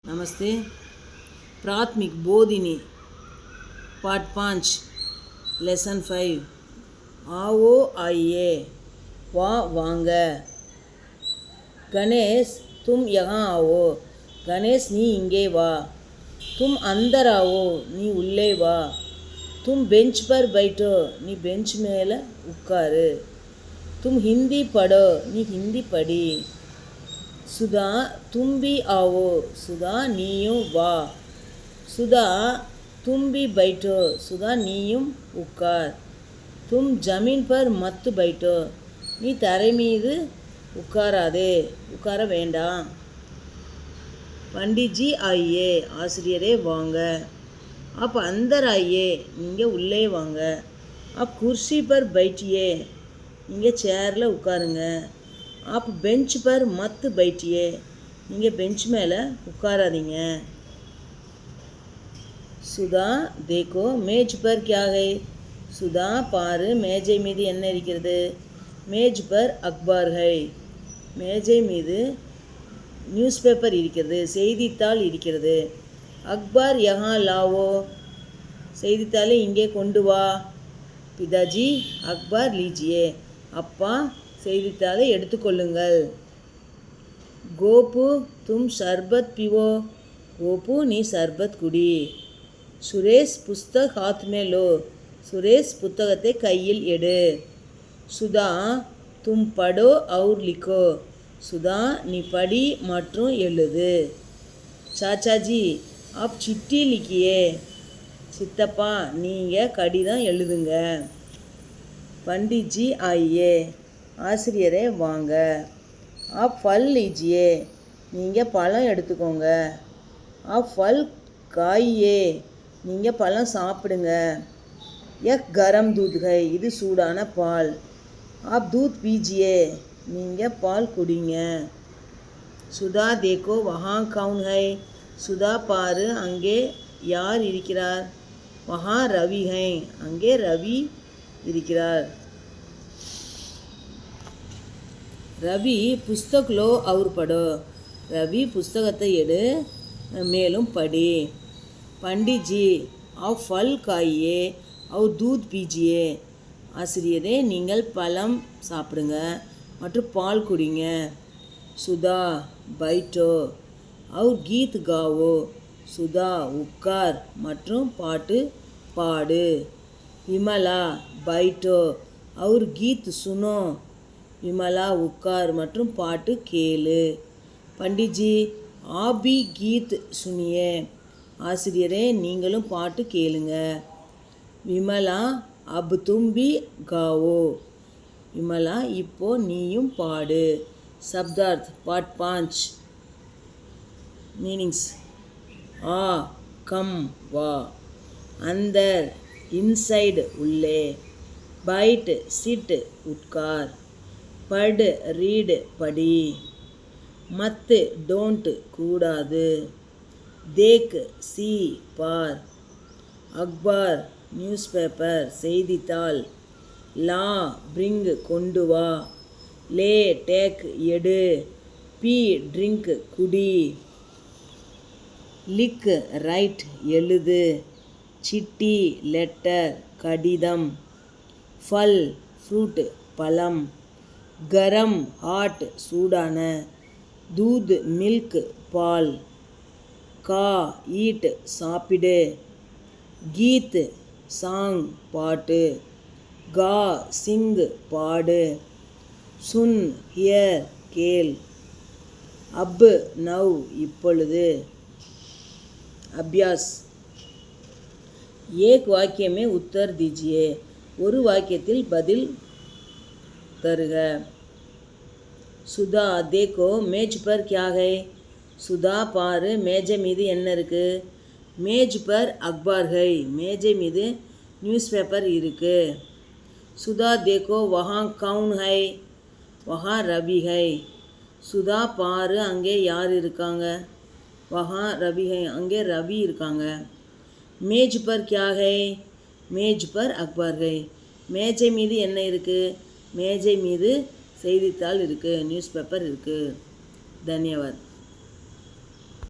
नमस्ते। प्राथमिक Bodhini part 5 lesson 5 आओ आइए वा वांग। गणेश तुम यहाँ आओ। गणेश नी इंगे वा। तुम अंदर आओ नी उल्ले वा। तुम बेंच पर बैठो नी बेंच मेल उक्कारू। तुम हिंदी पढ़ो नी हिंदी पढ़ी। सुधा तुम भी आओ। सुधा नीयूं वा। सुधा तुम भी बैठो। सुधा नीयूं उक्कार। तुम जमीन पर मत बैठो नी तரை மீது உட்காராதே உட்கார வேண்டாம். पंडित जी आइए ஆசிரியரே வாங்க. आप अंदर आइए நீங்கள் உள்ளே வாங்க. आप कुर्सी पर बैठिए நீங்கள் சேரில் உட்காருங்க. आप बेंच पर मत बैठिए நீங்கள் பெஞ்ச் மேலே உட்காராதீங்க. சுதா देखो मेज पर क्या है. சுதா பாரு மேஜை மீது என்ன இருக்கிறது. மேஜ் பர் அக்பார் है. மேஜை மீது நியூஸ் பேப்பர் இருக்கிறது, செய்தித்தாள் இருக்கிறது. அக்பார் யஹா லாவோ. செய்தித்தாளை இங்கே கொண்டு வா. பிதாஜி அக்பார் லீஜியே. அப்பா செய்தித்தாளை எடுத்துக்கொள்ளுங்கள். கோபு தும் சர்பத் பிவோ. கோபு நீ சர்பத் குடி. சுரேஷ் புஸ்தக் ஹாத் மே லோ. சுரேஷ் புத்தகத்தை கையில் எடு. சுதா தும் படோ அவுர் லிக்கோ. சுதா நீ படி மற்றும் எழுது. சாச்சாஜி ஆப் சிட்டி லிக்கியே. சித்தப்பா நீங்கள் கடிதம் எழுதுங்க. பண்டிட்ஜி ஆயியே ஆசிரியரே வாங்க. ஆப் ஃபல் லீஜியே நீங்கள் பழம் எடுத்துக்கோங்க. ஆப் ஃபல் காயே நீங்கள் பழம் சாப்பிடுங்க. யக் கரம் தூத் ஹை இது சூடான பால். ஆப் தூத் பீஜியே நீங்கள் பால் குடிங்க. சுதா தேக்கோ வஹா கவுன் ஹை. சுதா பாரு அங்கே யார் இருக்கிறார். வஹா ரவி ஹை அங்கே ரவி இருக்கிறார். ரவி புஸ்தக் லோ அவுர் படோ. ரவி புஸ்தகத்தை எடு மேலும் படி. பண்டிட்ஜி ஆப் ஃபல் காயே அவுர் தூத் பீஜியே. ஆசிரியரே நீங்கள் பழம் சாப்பிடுங்க மற்றும் பால் குடிங்க. சுதா பைட்டோ அவுர் கீத் காவோ. சுதா உட்கார் மற்றும் பாட்டு பாடு. விமலா பைட்டோ அவுர் கீத் சுனோ. விமலா உட்கார் மற்றும் பாட்டு கேளு. பண்டிட்ஜி ஆபி கீத் சுனியே. ஆசிரியரே நீங்களும் பாட்டு கேளுங்க. விமலா அப் தும்பி காவோ. விமலா இப்போ நீயும் பாடு. சப்தார்த் பார்ட் 5 மீனிங்ஸ். ஆ கம் வா. அந்தர் இன்சைடு உள்ளே. பைட் சிட் உட்கார். பட் ரீடு படி. மத்து டோன்ட் கூடாது. Tegh C bar. அக்பார் news paper செய்தித்தாள். லா பிரிங் கொண்டு வா. லே டேக் எடு. பி ட்ரிங்க் குடி. லிக் ரைட் எழுது. சிட்டி லெட்டர் கடிதம். ஃபல் ஃப்ரூட் பழம். கரம் ஹாட் சூடான. தூத் மில்க் பால். கா ஈட் சாப்பிடு. கீத் சாங் பாட்டு. கா சிங் பாடு. சுன் ஹியர் கேள். அப் நவ் இப்பொழுது. அபியாஸ் एक वाक्य में उत्तर दीजिए. ஒரு வாக்கியத்தில் பதில் தருக. சுதா देखो मेज पर क्या है. சுதா பாரு மேஜை மீது என்ன இருக்கு. மேஜ் பர் அக்பார் है மேஜை மீது நியூஸ் பேப்பர் இருக்கு. சுதா देखो वहाँ कौन है. वहाँ रवि है. சுதா பாரு அங்கே யார் இருக்காங்க. वहाँ रवि है அங்கே ரவி இருக்காங்க. மேஜ் பர் क्या है. மேஜ் பர் அக்பார் है மேஜை மீது என்ன இருக்குது. மேஜை மீது செய்தித்தாள் இருக்குது, நியூஸ் பேப்பர் இருக்குது. धन्यवाद.